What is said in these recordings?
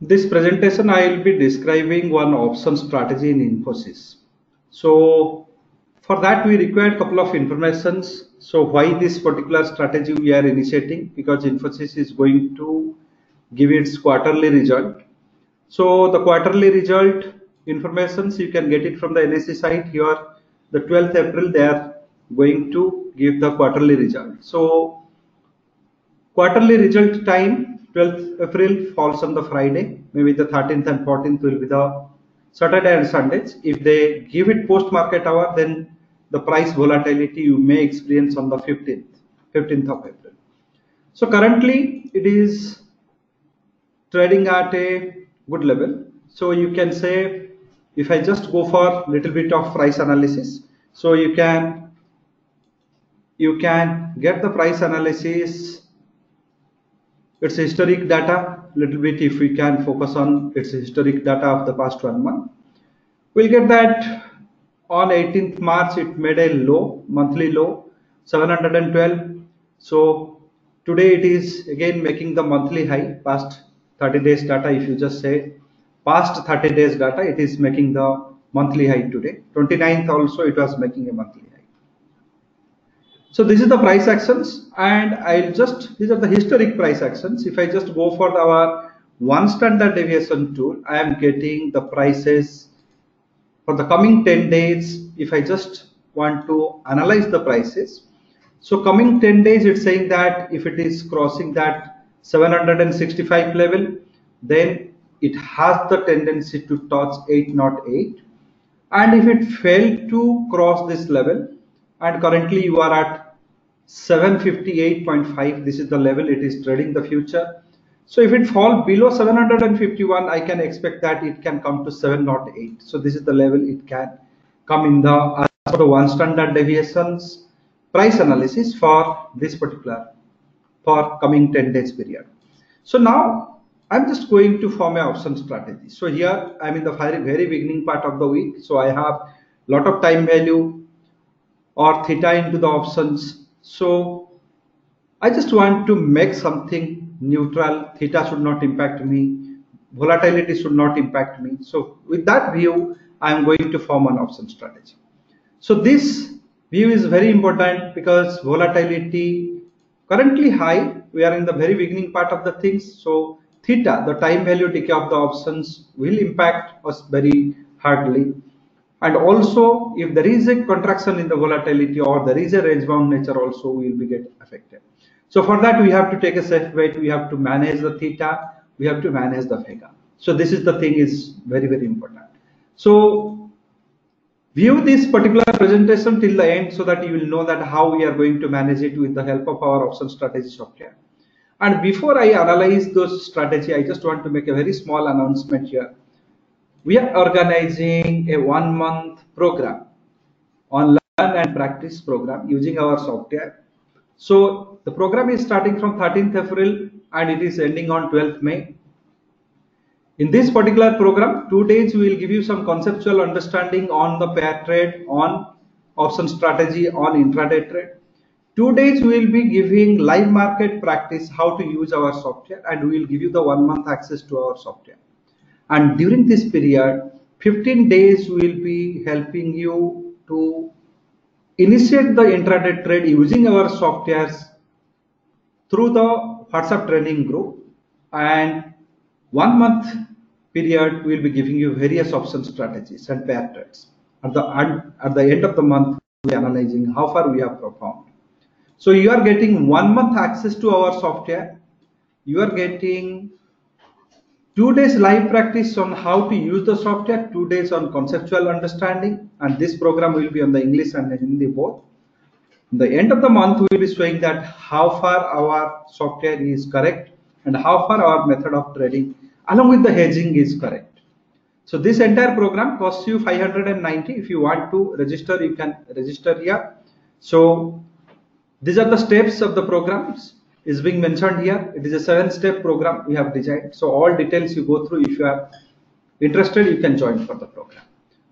This presentation I will be describing one option strategy in Infosys. So for that we require a couple of informations. So why this particular strategy we are initiating? Because Infosys is going to give its quarterly result. So the quarterly result informations you can get it from the NSE site here. The 12th April they are going to give the quarterly result. So quarterly result time 12th April falls on the Friday. Maybe the 13th and 14th will be the Saturday and Sundays. If they give it post market hour, then the price volatility you may experience on the 15th of April. So currently it is trading at a good level. So you can say, if I just go for little bit of price analysis, so you can get the price analysis, its historic data little bit. If we can focus on its historic data of the past 1 month, we'll get that on 18th March it made a low, monthly low 712. So today it is again making the monthly high. Past 30 days data, if you just say past 30 days data, it is making the monthly high today. 29th also it was making a monthly high. So this is the price actions, and these are the historic price actions. If I just go for our one standard deviation tool, I am getting the prices for the coming 10 days. If I just want to analyze the prices, so coming 10 days, it's saying that if it is crossing that 765 level, then it has the tendency to touch 808. And if it failed to cross this level, and currently you are at 758.5, this is the level it is trading the future. So if it falls below 751, I can expect that it can come to 708. So this is the level it can come in the as for the one standard deviations price analysis for this particular for coming 10 days period. So now I'm just going to form an option strategy. So here I'm in the very beginning part of the week. So I have lot of time value or theta into the options. So I just want to make something neutral. Theta should not impact me. Volatility should not impact me. So with that view, I am going to form an option strategy. So this view is very important because volatility currently high. We are in the very beginning part of the things. So theta, the time value decay of the options, will impact us very hardly. And also, if there is a contraction in the volatility or there is a range bound nature, also we will be get affected. So for that, we have to take a safe bet. We have to manage the theta. We have to manage the Vega. So this is the thing is very important. So view this particular presentation till the end so that you will know that how we are going to manage it with the help of our option strategy software. And before I analyze those strategy, I just want to make a very small announcement here. We are organizing a 1-month program on learn and practice program using our software. So the program is starting from 13th April and it is ending on 12th May. In this particular program, 2 days we will give you some conceptual understanding on the pair trade, on option strategy, on intraday trade. 2 days we will be giving live market practice, how to use our software, and we will give you the 1-month access to our software. And during this period, 15 days we will be helping you to initiate the intraday trade using our softwares through the WhatsApp training group. And 1 month period, we will be giving you various option strategies and pair trades. At the end of the month, we are analyzing how far we have performed. So you are getting 1 month access to our software. You are getting 2 days live practice on how to use the software, 2 days on conceptual understanding, and this program will be on the English and Hindi both. At the end of the month, we will be showing that how far our software is correct and how far our method of trading along with the hedging is correct. So this entire program costs you 590. If you want to register, you can register here. So these are the steps of the programs is being mentioned here. It is a 7-step program we have designed. So all details you go through. If you are interested, you can join for the program.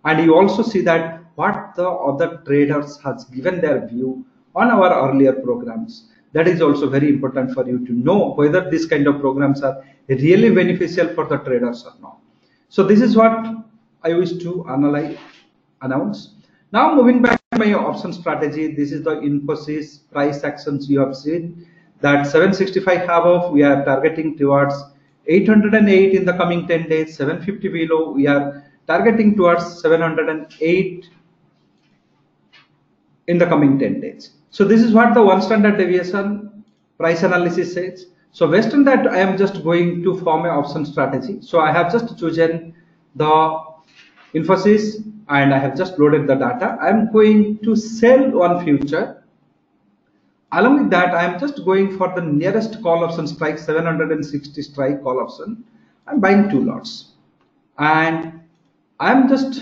And you also see that what the other traders has given their view on our earlier programs. That is also very important for you to know whether these kind of programs are really beneficial for the traders or not. So this is what I wish to announce. Now moving back to my option strategy, this is the Infosys price actions. You have seen that 765 above we are targeting towards 808 in the coming 10 days, 750 below we are targeting towards 708 in the coming 10 days. So this is what the one standard deviation price analysis says. So based on that, I am just going to form an option strategy. So I have just chosen the Infosys and I have just loaded the data. I am going to sell one future. Along with that, I am just going for the nearest call option strike, 760 strike call option. I am buying 2 lots. And I am just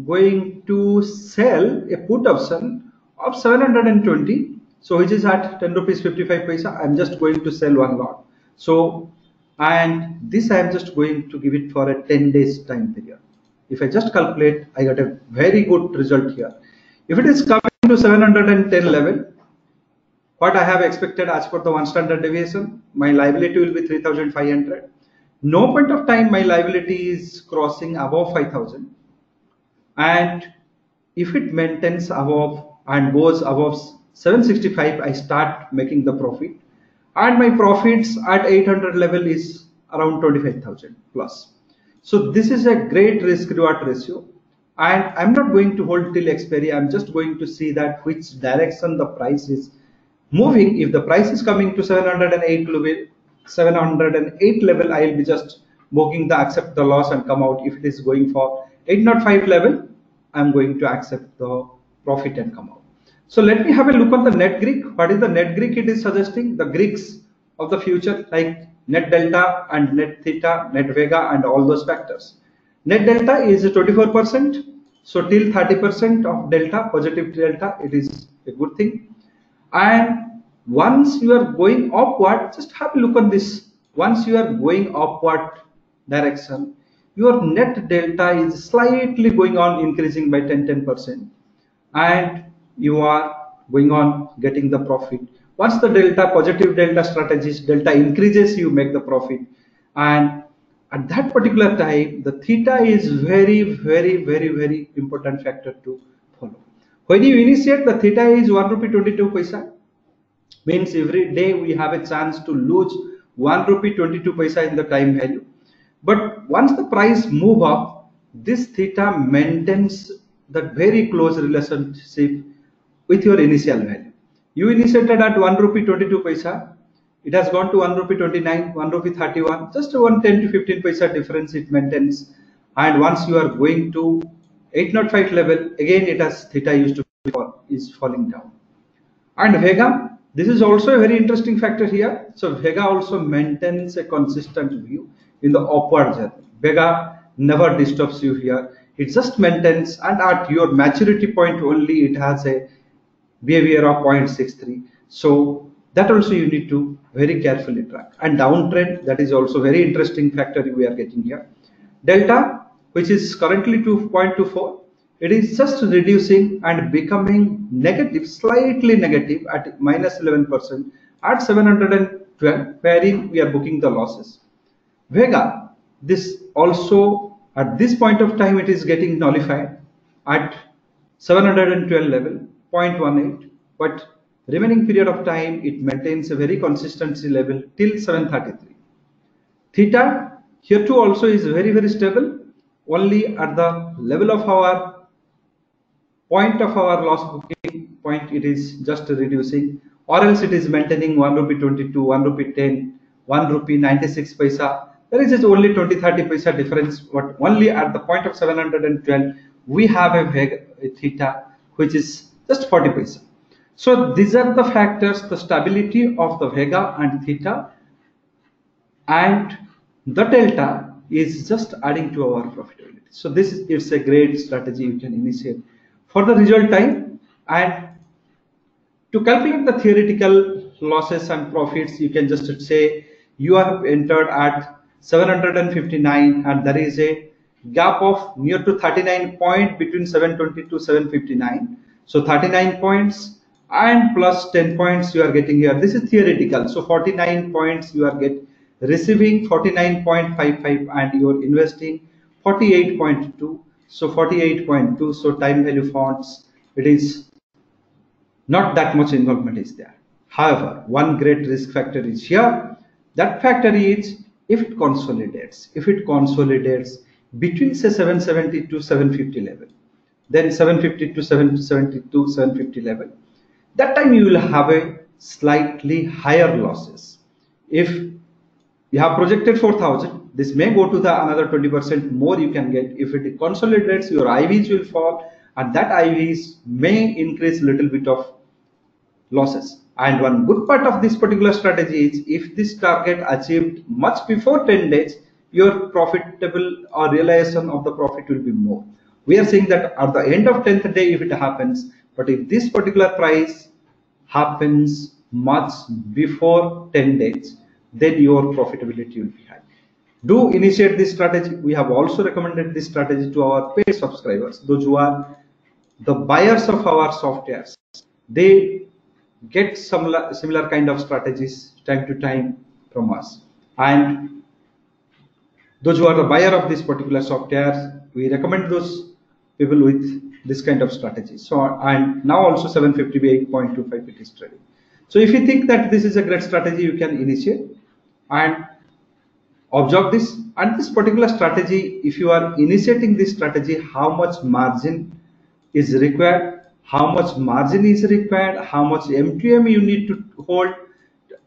going to sell a put option of 720, so which is at 10 rupees 55 paisa. I'm just going to sell 1 lot. So, and this I am just going to give it for a 10 days time period. If I just calculate, I got a very good result here. If it is coming to 710 level, what I have expected as per the one standard deviation, my liability will be 3,500. No point of time my liability is crossing above 5,000. And if it maintains above and goes above 765, I start making the profit, and my profits at 800 level is around 25,000 plus. So this is a great risk reward ratio, and I'm not going to hold till expiry. I'm just going to see that which direction the price is moving. If the price is coming to 708 level, I will be just booking the accept the loss and come out. If it is going for 805 level, I'm going to accept the profit and come out. So let me have a look on the net Greek. What is the net Greek it is suggesting? The Greeks of the future like net delta and net theta, net vega and all those factors. Net delta is 24%. So till 30% of delta, positive delta, it is a good thing. And once you are going upward, just have a look on this. Once you are going upward direction, your net delta is slightly going on increasing by 10%, and you are going on getting the profit. Once the delta, positive delta strategies, delta increases, you make the profit. And at that particular time, the theta is very important factor to follow. When you initiate, the theta is 1 rupee 22 paisa. Means every day we have a chance to lose 1 rupee 22 paisa in the time value. But once the price move up, this theta maintains that very close relationship with your initial value. You initiated at 1 rupee 22 paisa, it has gone to 1 rupee 29, 1 rupee 31, just 1 10 to 15 paisa difference it maintains. And once you are going to 805 level, again it has theta used to is falling down. And Vega, this is also a very interesting factor here. So Vega also maintains a consistent view in the upward journey. Vega never disturbs you here. It just maintains, and at your maturity point only it has a behavior of 0.63. So that also you need to very carefully track. And downtrend, that is also very interesting factor we are getting here. Delta, which is currently 2.24, it is just reducing and becoming negative, slightly negative at minus 11% at 712, wherein we are booking the losses. Vega, this also at this point of time it is getting nullified at 712 level, 0.18, but remaining period of time it maintains a very consistency level till 733. Theta here too also is very stable, only at the level of our point of our loss booking point it is just reducing, or else it is maintaining 1 rupee 22, 1 rupee 10, 1 rupee 96 paisa. There is just only 20-30 paisa difference, but only at the point of 712 we have a theta which is just 40 paisa. So these are the factors, the stability of the Vega and theta, and the delta is just adding to our profitability. So this is, it's a great strategy you can initiate for the result time. And to calculate the theoretical losses and profits, you can just say you have entered at 759 and there is a gap of near to 39 point between 720 to 759. So 39 points and plus 10 points you are getting here. This is theoretical. So 49 points you are receiving 49.55 and you are investing 48.2. So 48.2. So time value fonts, it is not that much involvement is there. However, one great risk factor is here. That factor is if it consolidates. If it consolidates between say 770 to 750 level, then 750 to 772, 750 level, that time you will have a slightly higher losses. If you have projected 4,000, this may go to the another 20% more you can get. If it consolidates, your IVs will fall, and that IVs may increase little bit of losses. And one good part of this particular strategy is if this target achieved much before 10 days, your profitable or realization of the profit will be more. We are saying that at the end of 10th day if it happens, but if this particular price happens much before 10 days, then your profitability will be high. Do initiate this strategy. We have also recommended this strategy to our paid subscribers, those who are the buyers of our softwares. They get similar kind of strategies time to time from us, and those who are the buyer of this particular software, we recommend those people with this kind of strategy. So, and now also 758.25 it is trading. So if you think that this is a great strategy, you can initiate and observe this. And this particular strategy, if you are initiating this strategy, how much margin is required, how much margin is required, how much MTM you need to hold,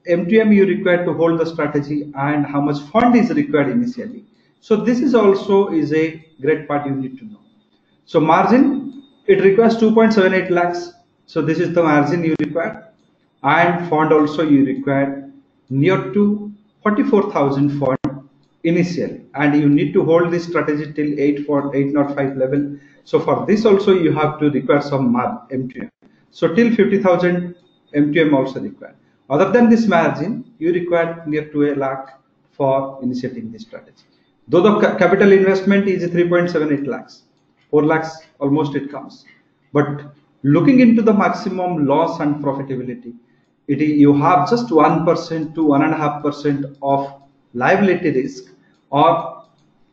MTM you require to hold the strategy, and how much fund is required initially. So this is also is a great part you need to know. So margin, it requires 2.78 lakhs. So this is the margin you require, and fund also you require near to 44,000 fund initially, and you need to hold this strategy till 805 level. So for this also you have to require some MTM. So till 50,000 MTM also required. Other than this margin, you require near to a lakh for initiating this strategy. Though the capital investment is 3.78 lakhs, 4 lakhs almost it comes. But looking into the maximum loss and profitability, you have just 1% to 1.5% of liability risk, or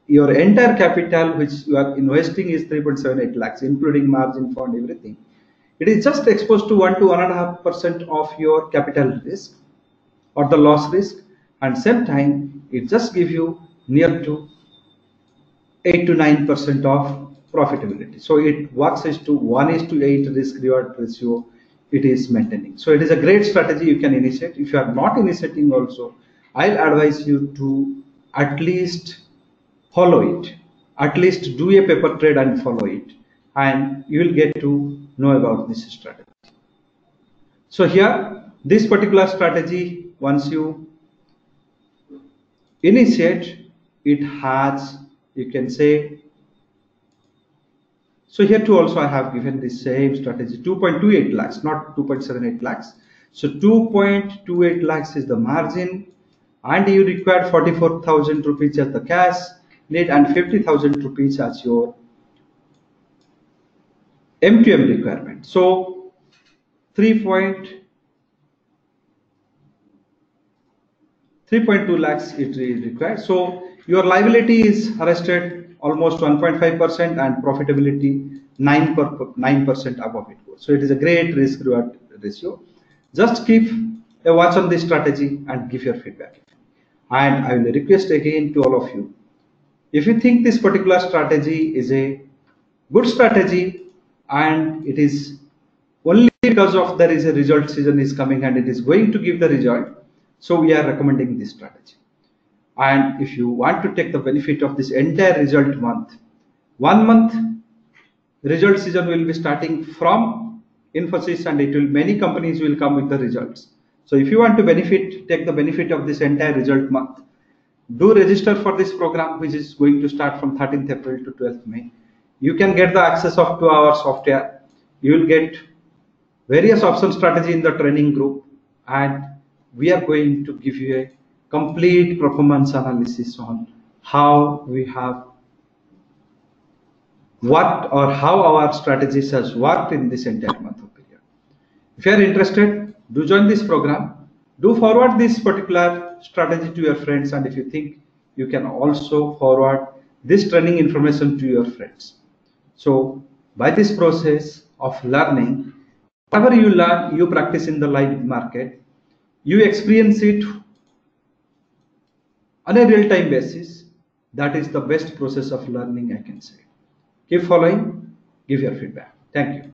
your entire capital which you are investing is 3.78 lakhs, including margin, fund, everything. It is just exposed to 1 to 1.5% of your capital risk or the loss risk, and same time it just gives you near to 8 to 9% of profitability. So it works as to 1:8 risk reward ratio it is maintaining. So it is a great strategy you can initiate. If you are not initiating also, I'll advise you to at least follow it, at least do a paper trade and follow it, and you will get to know about this strategy. So here, this particular strategy, once you initiate, it has, you can say, so here too also I have given the same strategy, 2.28 lakhs, not 2.78 lakhs. So 2.28 lakhs is the margin, and you require 44,000 rupees as the cash need and 50,000 rupees as your MTM requirement. So 3.2 lakhs it is required. So your liability is arrested almost 1.5% and profitability 9% above it goes. So it is a great risk reward ratio. Just keep a watch on this strategy and give your feedback. And I will request again to all of you, if you think this particular strategy is a good strategy and it is only because of there is a result season is coming and it is going to give the result, so we are recommending this strategy. And if you want to take the benefit of this entire result month, 1 month result season will be starting from Infosys, and many companies will come with the results. So if you want to take the benefit of this entire result month, do register for this program, which is going to start from 13th April to 12th May. You can get the access of 2 hour software. You will get various option strategy in the training group, and we are going to give you a complete performance analysis on how we have worked or how our strategies has worked in this entire month of period. If you are interested, do join this program. Do forward this particular strategy to your friends, and if you think you can also forward this training information to your friends. So by this process of learning, whatever you learn, you practice in the live market, you experience it on a real-time basis. That is the best process of learning, I can say. Keep following, give your feedback. Thank you.